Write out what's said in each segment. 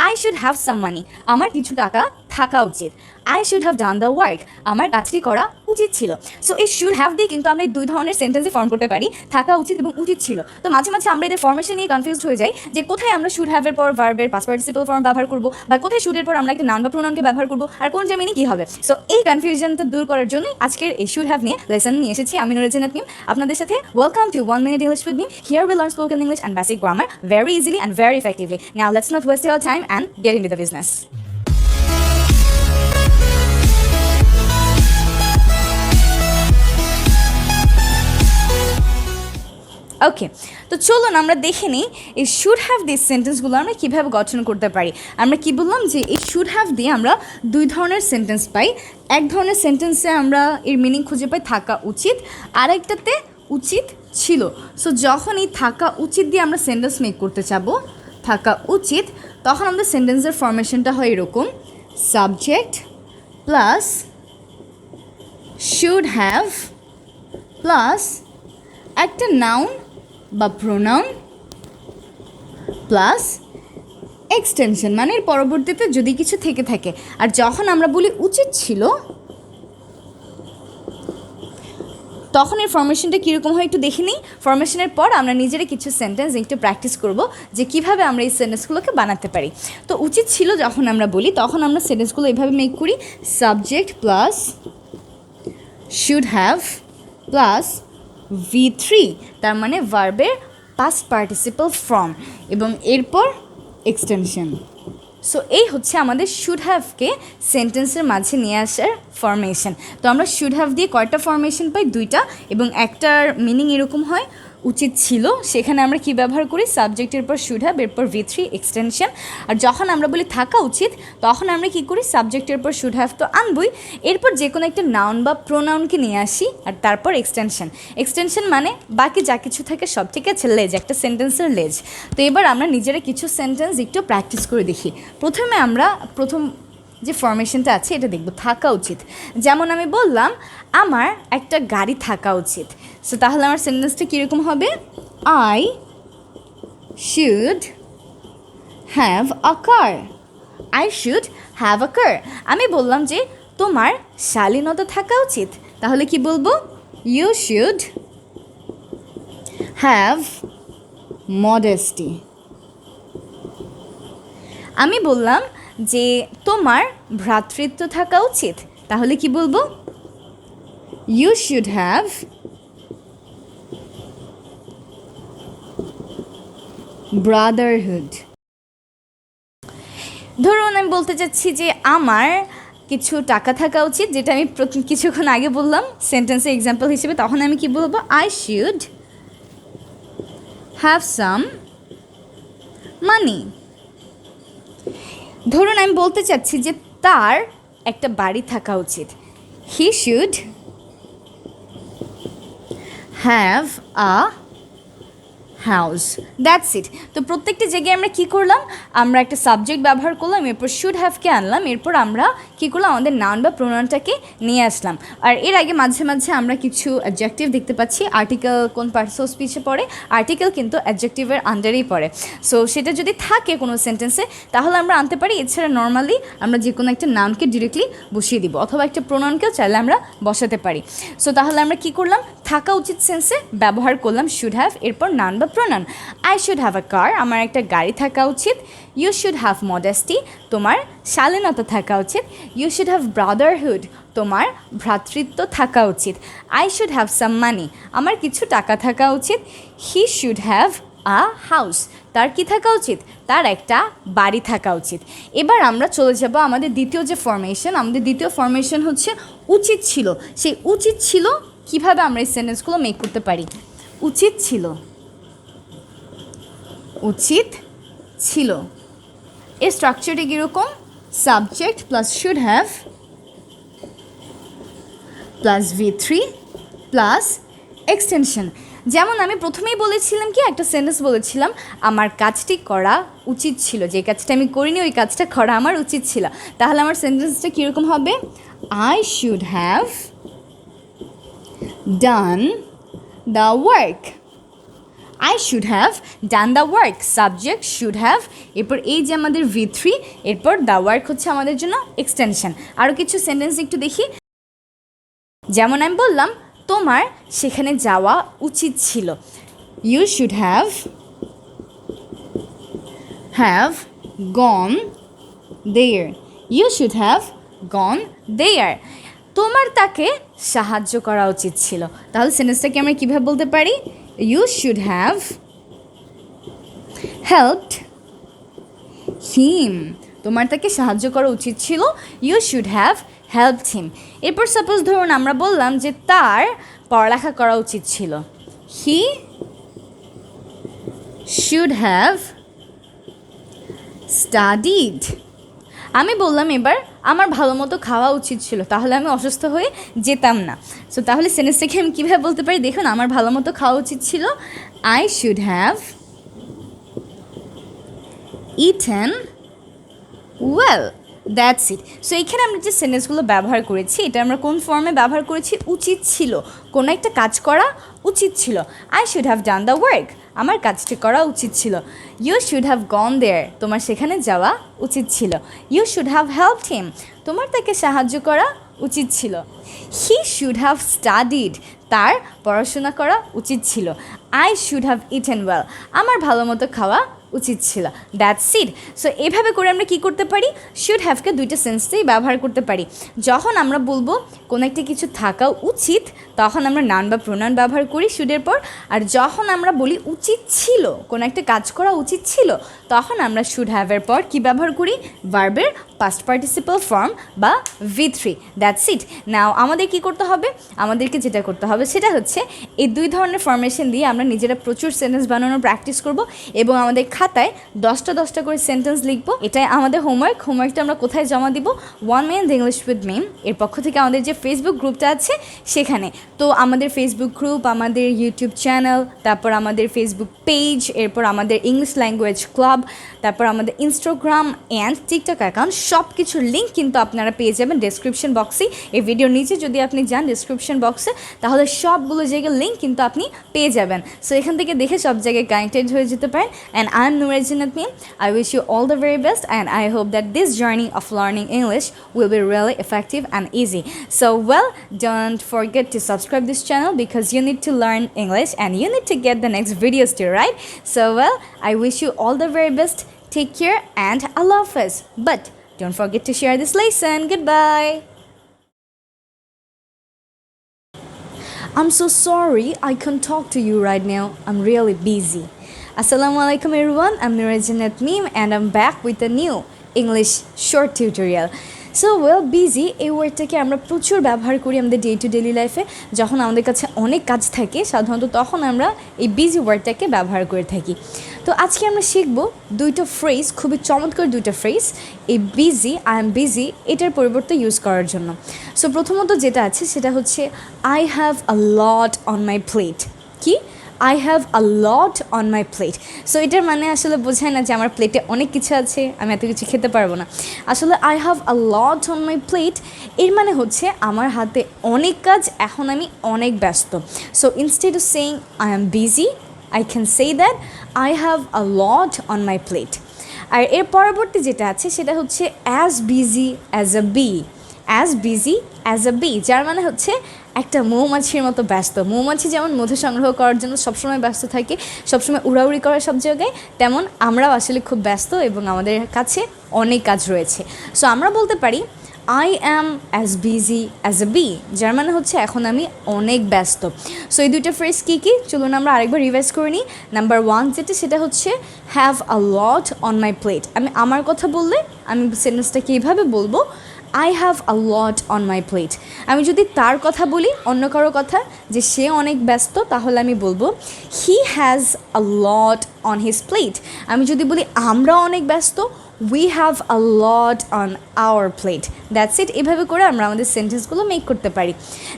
I should have some মানি, আমার কিছু টাকা থাকা উচিত। I should have done the work, আমার কাজটি করা উচিত ছিল। সো এই শুড হ্যাভ দিয়ে কিন্তু আমরা এই দুই ধরনের সেন্টেন্সে ফর্ম করতে পারি, থাকা উচিত এবং উচিত ছিল। তো মাঝে মাঝে আমরা এদের ফর্মেশন নিয়ে কনফিউজড হয়ে যাই যে কোথায় আমরা শুড হ্যাভের পর ভার্বের পাস্ট পার্টিসিপল ফর্ম ব্যবহার করবো, বা কোথায় শুডের পর আমরা একটা নাউন বা প্রোনাউনকে ব্যবহার করবো, আর কোন জামিনে কি হবে। সো এই কনফিউশনটা দূর করার জন্য আজকের এই শুড হ্যাভ নিয়ে লেসন নিয়ে এসেছি আমি নোরে জান্নাত মিম আপনাদের সাথে। Welcome to 1 Minute English with me. Here we learn spoken English and basic grammar very easily and very effectively. Now let's not waste your time and get into the business. ওকে, তো চলুন আমরা দেখে নিই এই শুড হ্যাভ দিস সেন্টেন্সগুলো আমরা কীভাবে গঠন করতে পারি। আমরা কি বললাম যে এই শুড হ্যাভ দিয়ে আমরা দুই ধরনের সেন্টেন্স পাই। এক ধরনের সেন্টেন্সে আমরা এর মিনিং খুঁজে পাই থাকা উচিত, আর একটাতে উচিত ছিল। সো যখন এই থাকা উচিত দিয়ে আমরা সেন্টেন্স মেক করতে চাবো, থাকা উচিত, তখন আমাদের সেন্টেন্সের ফরমেশনটা হয় এরকম: subject plus should have plus একটা নাউন বা প্রোনাউন প্লাস এক্সটেনশন, মানে এর পরবর্তীতে যদি কিছু থেকে থাকে। আর যখন আমরা বলি উচিত ছিল, তখন এর ফরমেশনটা কীরকম হয় একটু দেখে নিই। ফরমেশনের পর আমরা নিজেরা কিছু সেন্টেন্স একটু প্র্যাকটিস করব যে কীভাবে আমরা এই সেন্টেন্সগুলোকে বানাতে পারি। তো উচিত ছিল যখন আমরা বলি, তখন আমরা সেন্টেন্সগুলো এইভাবে মেক করি: subject plus should have plus V3, তার মানে ভার্বের পাস্ট পার্টিসিপল ফর্ম, এবং এরপর এক্সটেনশন। সো এই হচ্ছে আমাদের শুড হ্যাভকে সেন্টেন্সের মাঝে নিয়ে আসার ফরমেশন। তো আমরা শুড হ্যাভ দিয়ে কয়টা ফরমেশন পাই? দুইটা, এবং একটার মিনিং এরকম হয় উচিত ছিল। সেখানে আমরা কি ব্যবহার করি? সাবজেক্টের পর শুড হ্যাভ, এরপর V3 এক্সটেনশন। আর যখন আমরা বলি থাকা উচিত, তখন আমরা কি করি? সাবজেক্টের পর শুড হ্যাভ তো আনবই, এরপর যে কোনো একটা নাউন বা প্রোনাউনকে নিয়ে আসি, আর তারপর এক্সটেনশন। এক্সটেনশন মানে বাকি যা কিছু থাকে সব, ঠিক আছে, লেজ, একটা সেন্টেন্সের লেজ। তো এবার আমরা নিজেরা কিছু সেন্টেন্স একটু প্র্যাকটিস করে দেখি। প্রথমে আমরা যে ফরমেশনটা আছে এটা দেখব, থাকা উচিত। যেমন আমি বললাম আমার একটা গাড়ি থাকা উচিত। সো তাহলে আমার সেন্টেন্সটা কীরকম হবে? I should have a car. I should have a car. আমি বললাম যে তোমার শালীনতা থাকা উচিত, তাহলে কি বলবো? You should have modesty. আমি বললাম যে তোমার ভ্রাতৃত্ব থাকা উচিত, তাহলে কি বলবো? You should have brotherhood. ধরুন আমি বলতে চাচ্ছি যে আমার কিছু টাকা থাকা উচিত, যেটা আমি কিছুক্ষণ আগে বললাম সেন্টেন্সের এক্সাম্পল হিসেবে, তখন আমি কি বলবো? আই শুড হ্যাভ সাম মানি। ধরুন আমি বলতে চাচ্ছি যে তার একটা বাড়ি থাকা উচিত, he should have a house. That's it. তো প্রত্যেকটা জায়গায় আমরা কী করলাম? আমরা একটা সাবজেক্ট ব্যবহার করলাম, এরপর শুড হ্যাভকে আনলাম, এরপর আমরা কী করলাম? আমাদের নাউন বা প্রোনাউনটাকে নিয়ে আসলাম। আর এর আগে মাঝে মাঝে আমরা কিছু অ্যাডজেক্টিভ দেখতে পাচ্ছি। আর্টিকেল কোন পার্টস অফ স্পিচে পড়ে? আর্টিকেল কিন্তু অ্যাডজেক্টিভের আন্ডারেই পড়ে। সো সেটা যদি থাকে কোনো সেন্টেন্সে, তাহলে আমরা আনতে পারি। এছাড়া নর্মালি আমরা যে কোনো একটা নাউনকে ডিরেক্টলি বসিয়ে দিব, অথবা একটা প্রোনাউনকেও চাইলে আমরা বসাতে পারি। সো তাহলে আমরা কী করলাম? থাকা উচিত সেন্সে ব্যবহার করলাম শুড হ্যাভ, এরপর নাউন বা pronoun. I should have a car, আমার একটা গাড়ি থাকা উচিত। ইউ শুড হ্যাভ মডেস্টি, তোমার শালীনতা থাকা উচিত। ইউ শুড হ্যাভ ব্রাদারহুড, তোমার ভ্রাতৃত্ব থাকা উচিত। আই শুড হ্যাভ সাম মানি, আমার কিছু টাকা থাকা উচিত। He should have a house, তার কি থাকা উচিত? তার একটা বাড়ি থাকা উচিত। এবার আমরা চলে যাব আমাদের দ্বিতীয় যে ফরমেশন। আমাদের দ্বিতীয় ফরমেশন হচ্ছে উচিত ছিল। সেই উচিত ছিল কিভাবে আমরা এই সেন্টেন্সগুলো মেক করতে পারি? উচিত ছিল, উচিত ছিল, এর স্ট্রাকচারটা কীরকম? Subject plus should have plus V3 plus extension. যেমন আমি প্রথমেই বলেছিলাম কি, একটা সেন্টেন্স বলেছিলাম আমার কাজটি করা উচিত ছিল, যে কাজটা আমি করিনি ওই কাজটা করা আমার উচিত ছিল। তাহলে আমার সেন্টেন্সটা কীরকম হবে? I should have done the work. I should have done the work. Subject should have, এরপর এই যে আমাদের V3, এরপর the work হচ্ছে আমাদের জন্য এক্সটেনশন। আরও কিছু সেন্টেন্স একটু দেখি। যেমন আমি বললাম তোমার সেখানে যাওয়া উচিত ছিল। You should have gone there. You should have gone there. তোমার তাকে সাহায্য করা উচিত ছিল। তাহলে সেন্টেন্সটাকে আমরা কীভাবে বলতে পারি? You should have helped him. তোমার তাকে সাহায্য করা উচিত ছিল। You should have helped him. এরপর সাপোজ ধরুন আমরা বললাম যে তার পড়ালেখা করা উচিত ছিল। He should have studied. আমি বললাম এবার আমার ভালো মতো খাওয়া উচিত ছিল, তাহলে আমি অসুস্থ হয়ে যেতাম না। সো তাহলে সেন্টেন্সটাকে আমি কীভাবে বলতে পারি? দেখুন, আমার ভালো মতো খাওয়া উচিত ছিল। I should have eaten well. That's it. So এইখানে আমরা যে সেন্টেন্সগুলো ব্যবহার করেছি, এটা আমরা কোন ফর্মে ব্যবহার করেছি? উচিত ছিল, কোনো একটা কাজ করা উচিত ছিল। I should have done the work, আমার কাজটি করা উচিত ছিল। You should have gone there, তোমার সেখানে যাওয়া উচিত ছিল। You should have helped him, তোমার তাকে সাহায্য করা উচিত ছিল। হি শুড হ্যাভ স্টাডিড, তার পড়াশোনা করা উচিত ছিল। I should have eaten well, আমার ভালো মতো খাওয়া উচিত ছিল। That's it. সো এভাবে করে আমরা কী করতে পারি? শুড হ্যাভকে দুইটা সেন্সেই ব্যবহার করতে পারি। যখন আমরা বলবো কোনো একটা কিছু থাকা উচিত, তখন আমরা নাউন বা প্রোনাউন ব্যবহার করি শুডের পর। আর যখন আমরা বলি উচিত ছিল, কোনো একটা কাজ করা উচিত ছিল, তখন আমরা শুড হ্যাভের পর কী ব্যবহার করি? ভার্বের পাস্ট পার্টিসিপাল ফর্ম বা V3। That's it. নাও আমাদের কী করতে হবে? আমাদেরকে যেটা করতে হবে সেটা হচ্ছে এই দুই ধরনের ফরমেশন দিয়ে আমরা নিজেরা প্রচুর সেন্টেন্স বানানোর প্র্যাকটিস করব এবং আমাদের খাতায় 10টা করে সেন্টেন্স লিখবো। এটাই আমাদের হোমওয়ার্কটা আমরা কোথায় জমা দিব? 1 Minute English with Meem এর পক্ষ থেকে আমাদের যে ফেসবুক গ্রুপটা আছে সেখানে। তো আমাদের ফেসবুক গ্রুপ, আমাদের ইউটিউব চ্যানেল, তারপর আমাদের ফেসবুক পেজ, এরপর আমাদের ইংলিশ ল্যাঙ্গুয়েজ ক্লাব, তারপর আমাদের ইনস্টাগ্রাম অ্যান্ড টিকটক অ্যাকাউন্ট, সব কিছুর লিঙ্ক কিন্তু আপনারা পেয়ে যাবেন ডেসক্রিপশন বক্সে। এই ভিডিওর নিচে যদি আপনি যান ডেসক্রিপশন বক্সে, তাহলে সবগুলো জায়গায় লিঙ্ক কিন্তু আপনি পেয়ে যাবেন। সো এখান থেকে দেখে সব জায়গায় কানেক্টেড হয়ে যেতে পারেন। And I am Noore Jannat Meem. I wish you all the very best, and I hope that this journey of learning English will be really effective and easy. So well, don't forget to subscribe this channel because you need to learn English and you need to get the next videos too, right? So well, I wish you all the very best. Take care and Allah Hafiz. But don't forget to share this lesson. Goodbye. I'm so sorry I can't talk to you right now. I'm really busy. Assalamualaikum everyone, I'm Noore Jannat Meem and I'm back with a new English short tutorial. So well, busy এই ওয়ার্ডটাকে আমরা প্রচুর ব্যবহার করি আমাদের day to daily লাইফে। যখন আমাদের কাছে অনেক কাজ থাকে সাধারণত তখন আমরা এই বিজি ওয়ার্ডটাকে ব্যবহার করে থাকি। তো আজকে আমরা শিখব দুইটা ফ্রেজ, খুবই চমৎকার দুইটা ফ্রেজ এই বিজি, আই এম বিজি এটার পরিবর্তে ইউজ করার জন্য। সো প্রথমত যেটা আছে সেটা হচ্ছে I have a lot on my plate. কি? I have a lot on my plate. So এটার মানে আসলে বোঝায় না যে আমার প্লেটে অনেক কিছু আছে, আমি এত কিছু খেতে পারবো না। আসলে I have a lot on my plate এর মানে হচ্ছে আমার হাতে অনেক কাজ, এখন আমি অনেক ব্যস্ত। So instead of saying I am busy, I can say that I have a lot on my plate. আর এর পরবর্তী যেটা আছে সেটা হচ্ছে as busy as a bee. As busy as a bee, যার মানে হচ্ছে একটা মৌমাছির মতো ব্যস্ত। মৌমাছি যেমন মধু সংগ্রহ করার জন্য সবসময় ব্যস্ত থাকে, সবসময় উড়াউড়ি করে সব জায়গায়, তেমন আমরাও আসলে খুব ব্যস্ত এবং আমাদের কাছে অনেক কাজ রয়েছে। সো আমরা বলতে পারি I am as busy as a bee, যার মানে হচ্ছে এখন আমি অনেক ব্যস্ত। সো এই দুইটা ফ্রেজ কী কী চলুন আমরা আরেকবার রিভাইজ করে নিই। নাম্বার 1 যেটা সেটা হচ্ছে have a lot on my plate. আমি আমার কথা বললে আমি সেন্টেন্সটাকে এইভাবে বলবো, I have a lot on my plate. আমি যদি তার কথা বলি, অন্য কারো কথা, যে সে অনেক ব্যস্ত, তাহলে আমি বলবো he has a lot on his plate. আমি যদি বলি আমরা অনেক ব্যস্ত, we have a lot on our plate. That's it. এভাবে করে আমরা আমাদের সেন্টেন্সগুলো মেক করতে পারি।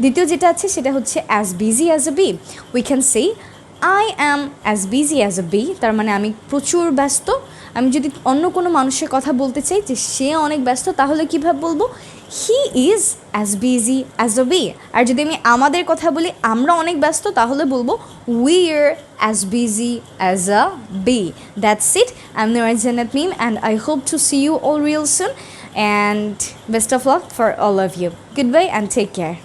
দ্বিতীয় যেটা আছে সেটা হচ্ছে as busy as a bee. We can say I am as busy as a bee, তার মানে আমি প্রচুর ব্যস্ত। আমি যদি অন্য কোনো মানুষের কথা বলতে চাই যে সে অনেক ব্যস্ত, তাহলে কীভাবে বলবো? He is as busy as a bee. আর যদি আমি আমাদের কথা বলি, আমরা অনেক ব্যস্ত, তাহলে বলবো we are as busy as a bee. That's it. I am Noore Jannat Meem and I hope to see you all real soon, and best of luck for all of you. Goodbye and take care.